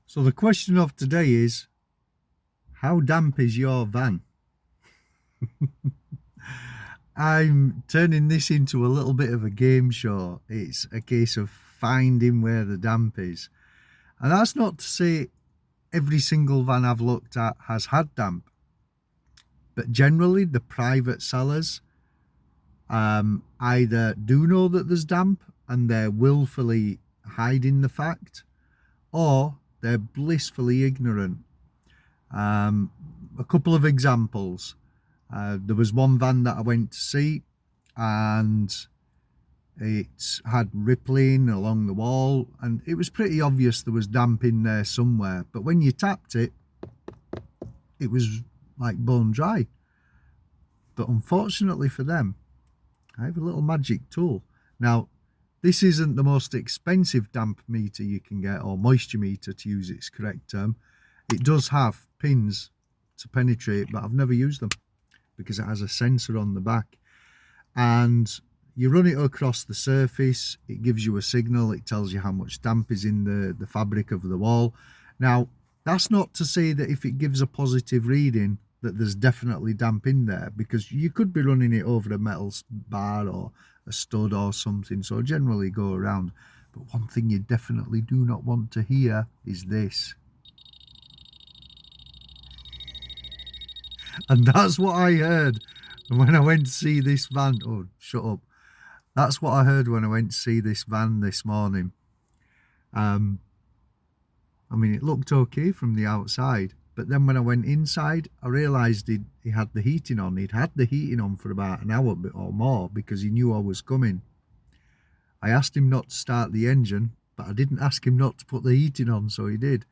So the question of today is, how damp is your van? I'm turning this into a little bit of a game show. It's a case of finding where the damp is. And that's not to say every single van I've looked at has had damp. But generally the private sellers either do know that there's damp and they're willfully hiding the fact, or they're blissfully ignorant. A couple of examples. There was one van that I went to see, and it had rippling along the wall, and it was pretty obvious there was damp in there somewhere. But when you tapped it, it was like bone dry. But unfortunately for them, I have a little magic tool. Now, this isn't the most expensive damp meter you can get, or moisture meter to use its correct term. It does have pins to penetrate, but I've never used them because it has a sensor on the back. And you run it across the surface, it gives you a signal, it tells you how much damp is in the fabric of the wall. Now, that's not to say that if it gives a positive reading that there's definitely damp in there, because you could be running it over a metal bar or a stud or something, so generally go around. But one thing you definitely do not want to hear is this. And that's what I heard when I went to see this van. Oh, shut up. That's what I heard when I went to see this van this morning. I mean, it looked okay from the outside, but then when I went inside, I realised he had the heating on. He'd had the heating on for about an hour or more because he knew I was coming. I asked him not to start the engine, but I didn't ask him not to put the heating on, so he did.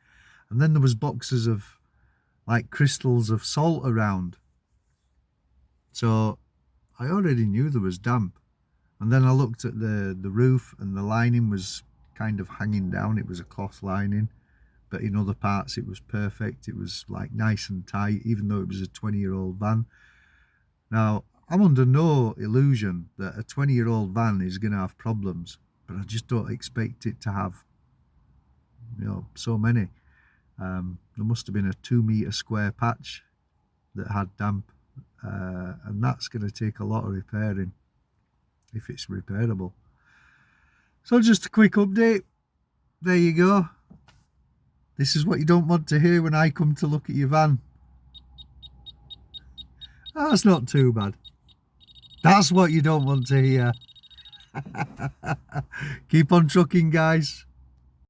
And then there was boxes of like crystals of salt around. So I already knew there was damp. And then I looked at the roof, and the lining was kind of hanging down. It was a cloth lining, but in other parts it was perfect. It was like nice and tight, even though it was a 20-year-old van. Now, I'm under no illusion that a 20-year-old van is going to have problems, but I just don't expect it to have, so many. There must have been a 2-meter square patch that had damp, and that's going to take a lot of repairing if it's repairable. So just a quick update. There you go. This is what you don't want to hear when I come to look at your van. That's not too bad. That's what you don't want to hear. Keep on trucking, guys.